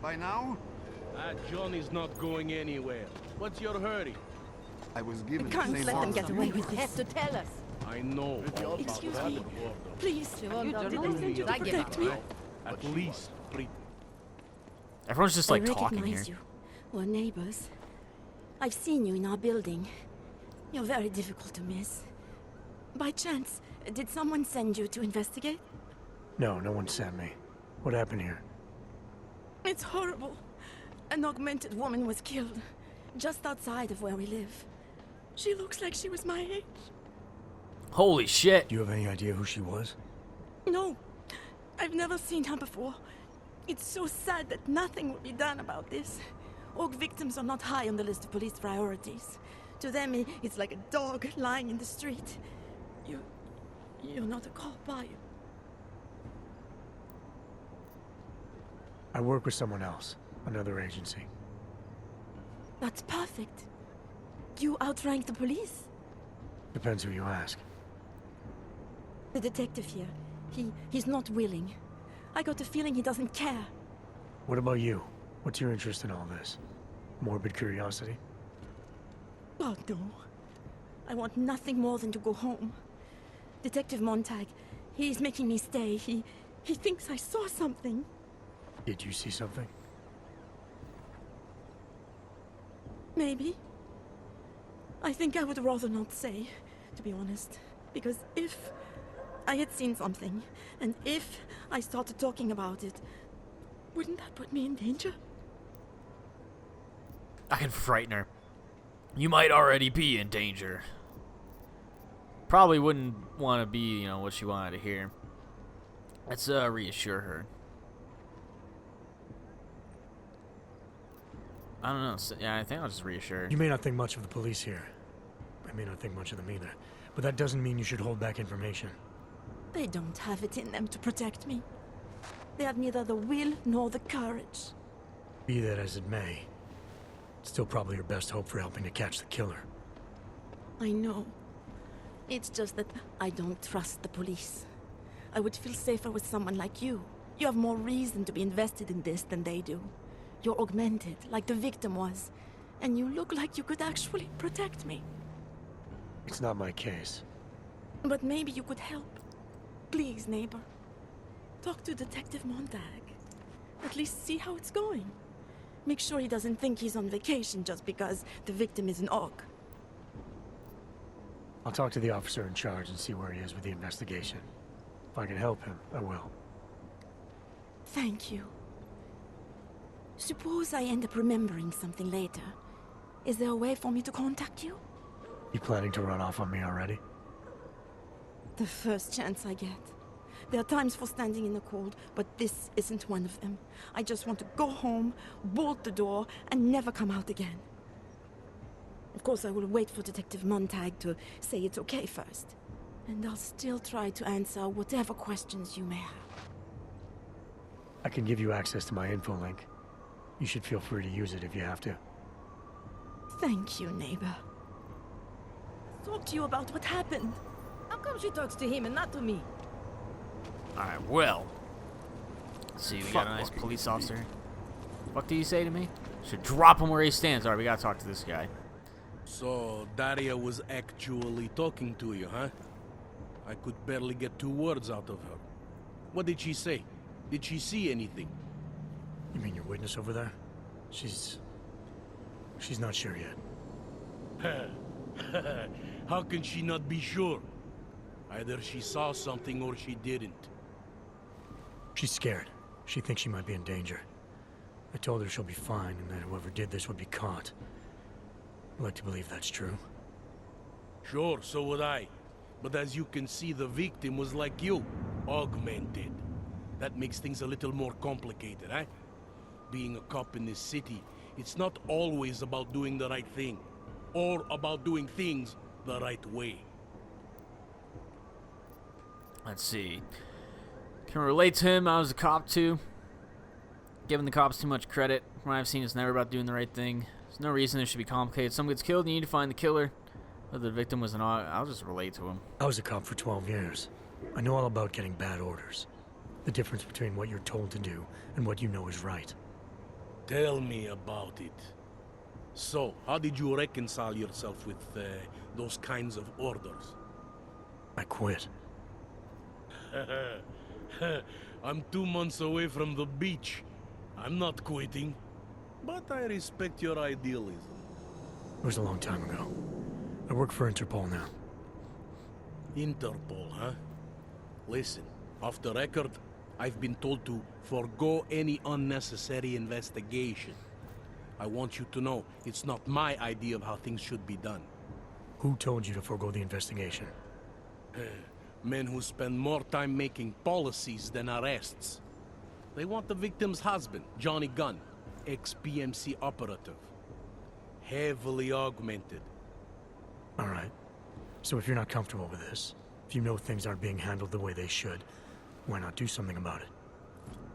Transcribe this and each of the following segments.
by now? Johnny's not going anywhere. What's your hurry? I was given We the can't same let them orders. get away with You have this. to tell us. I know all about Excuse that me. order. Please, You won't did they know. send you to I get protect it. me? At least 3. Everyone's just like talking here. recognize you. We're neighbors. I've seen you in our building. You're very difficult to miss. By chance, did someone send you to investigate? No, no one sent me. What happened here? It's horrible. An augmented woman was killed, just outside of where we live. She looks like she was my age. Holy shit. Do you have any idea who she was? No, I've never seen her before. It's so sad that nothing will be done about this. Org victims are not high on the list of police priorities. To them, it's like a dog lying in the street. You're not a cop, are you? I work with someone else, another agency. That's perfect. You outrank the police? Depends who you ask. The detective here, he's not willing. I got the feeling he doesn't care. What about you? What's your interest in all this? Morbid curiosity? God, no. I want nothing more than to go home. Detective Montag, he's making me stay. He thinks I saw something. Did you see something? Maybe. I think I would rather not say, to be honest. Because if I had seen something, and if I started talking about it, wouldn't that put me in danger? I can frighten her. You might already be in danger. Probably wouldn't want to be, what she wanted to hear. Let's reassure her. I don't know. Yeah, I think I'll just reassure her. You may not think much of the police here. I may not think much of them either. But that doesn't mean you should hold back information. They don't have it in them to protect me. They have neither the will nor the courage. Be that as it may, it's still probably your best hope for helping to catch the killer. I know. It's just that I don't trust the police. I would feel safer with someone like you. You have more reason to be invested in this than they do. You're augmented, like the victim was. And you look like you could actually protect me. It's not my case. But maybe you could help. Please, neighbor. Talk to Detective Montag. At least see how it's going. Make sure he doesn't think he's on vacation just because the victim is an orc. I'll talk to the officer in charge and see where he is with the investigation. If I can help him, I will. Thank you. Suppose I end up remembering something later. Is there a way for me to contact you? You planning to run off on me already? The first chance I get. There are times for standing in the cold, but this isn't one of them. I just want to go home, bolt the door, and never come out again. Of course, I will wait for Detective Montag to say it's okay first. And I'll still try to answer whatever questions you may have. I can give you access to my info link. You should feel free to use it if you have to. Thank you, neighbor. Talk to you about what happened. How come she talks to him and not to me? Alright, well. Let's see, we got a nice police officer. What do you say to me? Should drop him where he stands. Alright, we gotta talk to this guy. So, Daria was actually talking to you, huh? I could barely get 2 words out of her. What did she say? Did she see anything? You mean your witness over there? She's not sure yet. How can she not be sure? Either she saw something or she didn't. She's scared. She thinks she might be in danger. I told her she'll be fine and that whoever did this would be caught. I'd like to believe that's true. Sure, so would I. But as you can see, the victim was like you, augmented. That makes things a little more complicated, eh? Being a cop in this city, it's not always about doing the right thing, or about doing things the right way. Let's see. Can relate to him. I was a cop too. Giving the cops too much credit. From what I've seen, it's never about doing the right thing. There's no reason it should be complicated. Someone gets killed, you need to find the killer. Whether the victim was an aug, I'll just relate to him. I was a cop for 12 years. I know all about getting bad orders. The difference between what you're told to do and what you know is right. Tell me about it. So, how did you reconcile yourself with those kinds of orders? I quit. I'm 2 months away from the beach. I'm not quitting. But I respect your idealism. It was a long time ago. I work for Interpol now. Interpol, huh? Listen, off the record, I've been told to forego any unnecessary investigation. I want you to know it's not my idea of how things should be done. Who told you to forego the investigation? Men who spend more time making policies than arrests. They want the victim's husband, Johnny Gunn, ex-PMC operative. Heavily augmented. Alright. So if you're not comfortable with this, if you know things aren't being handled the way they should, why not do something about it?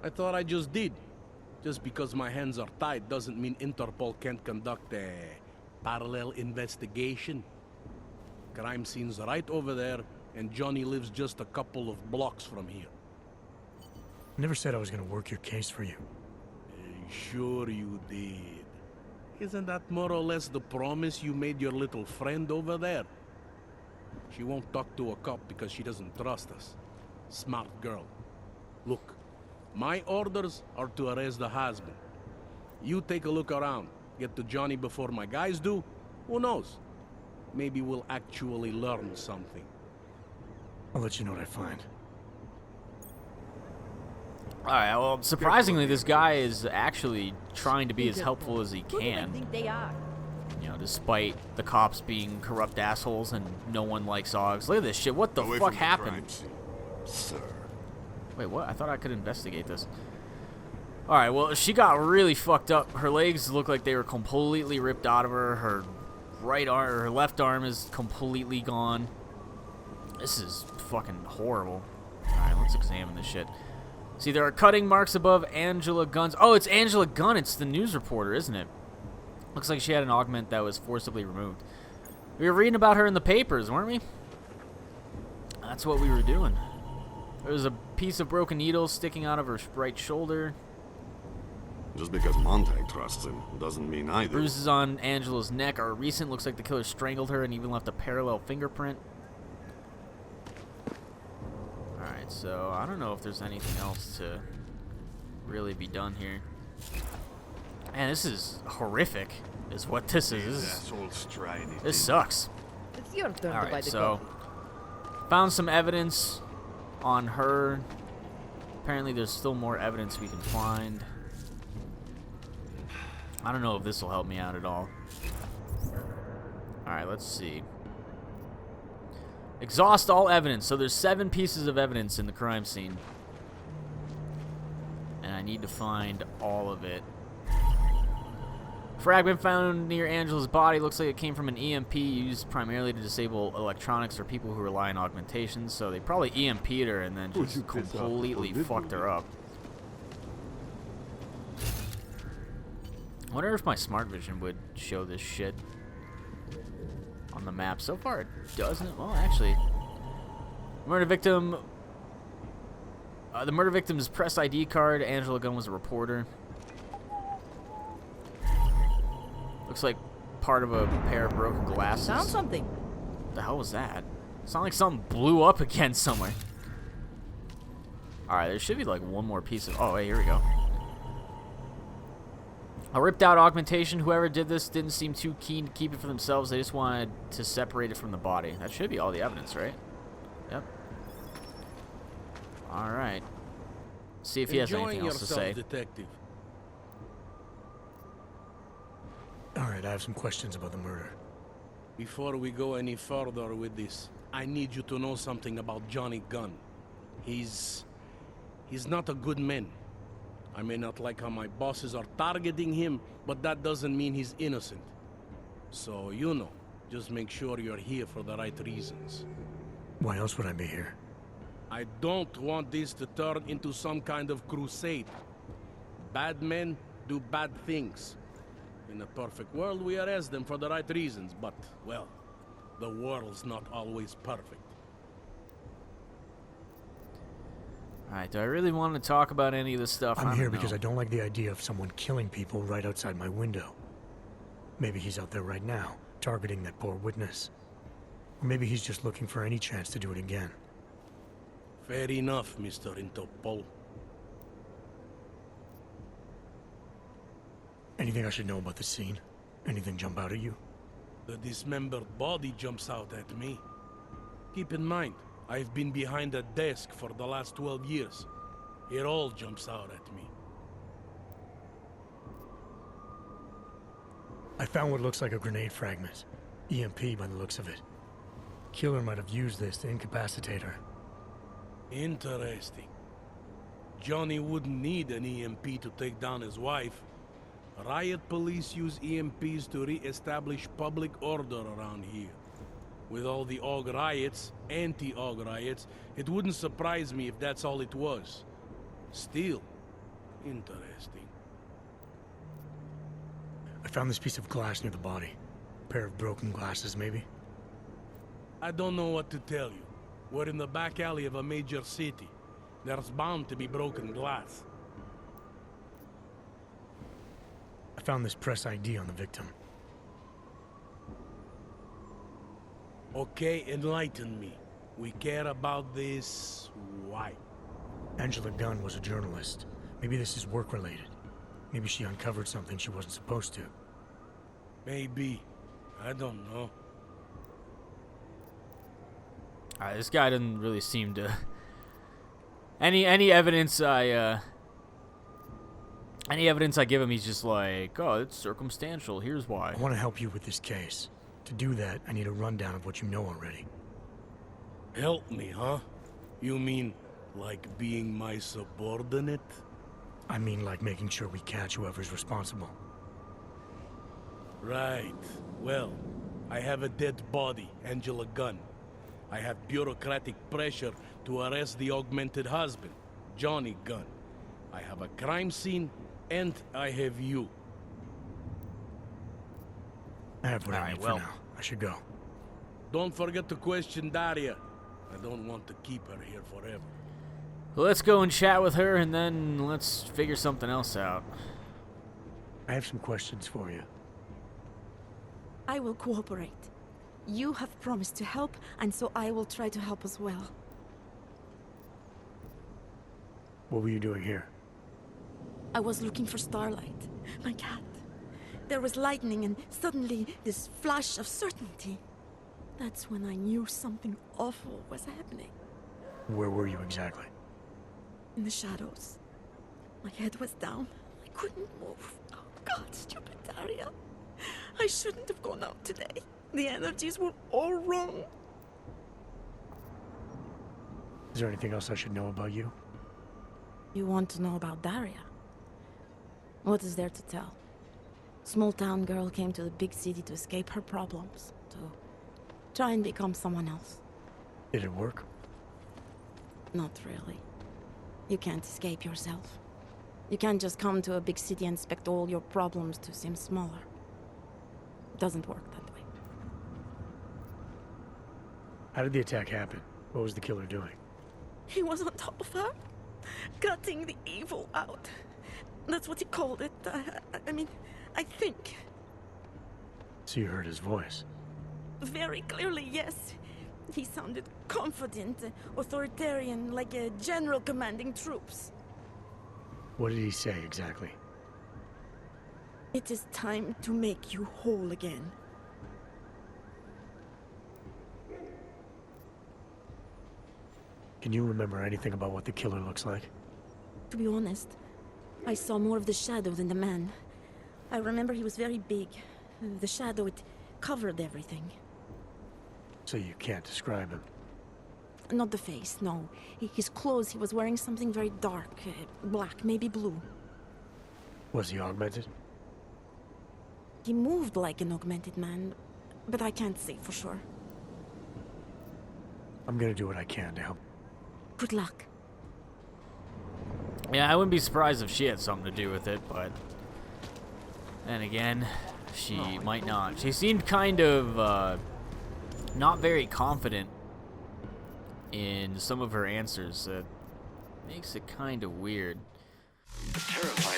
I thought I just did. Just because my hands are tied doesn't mean Interpol can't conduct a parallel investigation. Crime scene's right over there, and Johnny lives just a couple of blocks from here. I never said I was gonna work your case for you. Sure you did. Isn't that more or less the promise you made your little friend over there? She won't talk to a cop because she doesn't trust us. Smart girl. Look, my orders are to arrest the husband. You take a look around. Get to Johnny before my guys do. Who knows? Maybe we'll actually learn something. I'll let you know what I find. Alright, well, surprisingly, this guy is actually trying to be as helpful as he Who do I can. think they are? You know, despite the cops being corrupt assholes and no one likes Augs. Look at this shit. What the Away fuck from the happened? crime scene, sir. Wait, what? I thought I could investigate this. Alright, well, she got really fucked up. Her legs look like they were completely ripped out of her. Her right arm, her left arm is completely gone. This is fucking horrible. Alright, let's examine this shit. See, there are cutting marks above Angela Gunn's... Oh, it's Angela Gunn. It's the news reporter, isn't it? Looks like she had an augment that was forcibly removed. We were reading about her in the papers, weren't we? That's what we were doing. There was a piece of broken needle sticking out of her right shoulder. Just because Montag trusts him doesn't mean I do. Bruises on Angela's neck are recent. Looks like the killer strangled her and even left a parallel fingerprint. Alright, so I don't know if there's anything else to really be done here. Man, this is horrific, is what this is. This sucks. It's your turn to buy Alright, the so coffee. found some evidence on her. Apparently there's still more evidence we can find. I don't know if this will help me out at all. Alright, let's see. Exhaust all evidence. So there's 7 pieces of evidence in the crime scene. And I need to find all of it. Fragment found near Angela's body looks like it came from an EMP used primarily to disable electronics or people who rely on augmentations. So they probably EMP'd her and then just completely fucked her up. I wonder if my smart vision would show this shit on the map. So far it doesn't. Well, actually, murder victim. The murder victim's press ID card. Angela Gunn was a reporter. Looks like part of a pair of broken glasses. Found something. What the hell was that? Sounded like something blew up again somewhere. Alright, there should be like one more piece of... Oh, wait, here we go. A ripped out augmentation. Whoever did this didn't seem too keen to keep it for themselves. They just wanted to separate it from the body. That should be all the evidence, right? Yep. Alright. See if he has anything else to say. Detective. Alright, I have some questions about the murder. Before we go any further with this, I need you to know something about Johnny Gunn. He's not a good man. I may not like how my bosses are targeting him, but that doesn't mean he's innocent. So, you know, just make sure you're here for the right reasons. Why else would I be here? I don't want this to turn into some kind of crusade. Bad men do bad things. In a perfect world, we arrest them for the right reasons, but, well, the world's not always perfect. Alright, do I really want to talk about any of this stuff? I'm I here don't because know. I don't like the idea of someone killing people right outside my window. Maybe he's out there right now, targeting that poor witness. Or maybe he's just looking for any chance to do it again. Fair enough, Mr. Interpol. Anything I should know about the scene? Anything jump out at you? The dismembered body jumps out at me. Keep in mind, I've been behind a desk for the last 12 years. It all jumps out at me. I found what looks like a grenade fragment. EMP by the looks of it. Killer might have used this to incapacitate her. Interesting. Johnny wouldn't need an EMP to take down his wife. Riot police use EMPs to re-establish public order around here. With all the AUG riots, anti-AUG riots, it wouldn't surprise me if that's all it was. Still, interesting. I found this piece of glass near the body. A pair of broken glasses, maybe? I don't know what to tell you. We're in the back alley of a major city. There's bound to be broken glass. I found this press ID on the victim. Okay, enlighten me. We care about this... why? Angela Gunn was a journalist. Maybe this is work-related. Maybe she uncovered something she wasn't supposed to. Maybe. I don't know. Alright, this guy doesn't really seem to... Any evidence I give him, he's just like, oh, it's circumstantial, here's why. I want to help you with this case. To do that, I need a rundown of what you know already. Help me, huh? You mean, like being my subordinate? I mean like making sure we catch whoever's responsible. Right. Well, I have a dead body, Angela Gunn. I have bureaucratic pressure to arrest the augmented husband, Johnny Gunn. I have a crime scene, and I have you. I have what I Alright, need well. for now. I should go. Don't forget to question Daria. I don't want to keep her here forever. Let's go and chat with her, and then let's figure something else out. I have some questions for you. I will cooperate. You have promised to help, and so I will try to help as well. What were you doing here? I was looking for Starlight, my cat. There was lightning and suddenly this flash of certainty. That's when I knew something awful was happening. Where were you exactly? In the shadows. My head was down. I couldn't move. Oh God, stupid Daria. I shouldn't have gone out today. The energies were all wrong. Is there anything else I should know about you? You want to know about Daria? What is there to tell? Small town girl came to the big city to escape her problems, to try and become someone else. Did it work? Not really. You can't escape yourself. You can't just come to a big city and expect all your problems to seem smaller. It doesn't work that way. How did the attack happen? What was the killer doing? He was on top of her, cutting the evil out. That's what he called it. I mean, I think. So you heard his voice. Very clearly, yes. He sounded confident, authoritarian, like a general commanding troops. What did he say exactly? It is time to make you whole again. Can you remember anything about what the killer looks like? To be honest, I saw more of the shadow than the man. I remember he was very big. The shadow, it covered everything. So you can't describe him. Not the face, no. His clothes, he was wearing something very dark, black, maybe blue. Was he augmented? He moved like an augmented man, but I can't say for sure. I'm gonna do what I can to help. Good luck. Yeah, I wouldn't be surprised if she had something to do with it, but then again, she might not. She seemed kind of not very confident in some of her answers. makes it kind of weird. The terrifying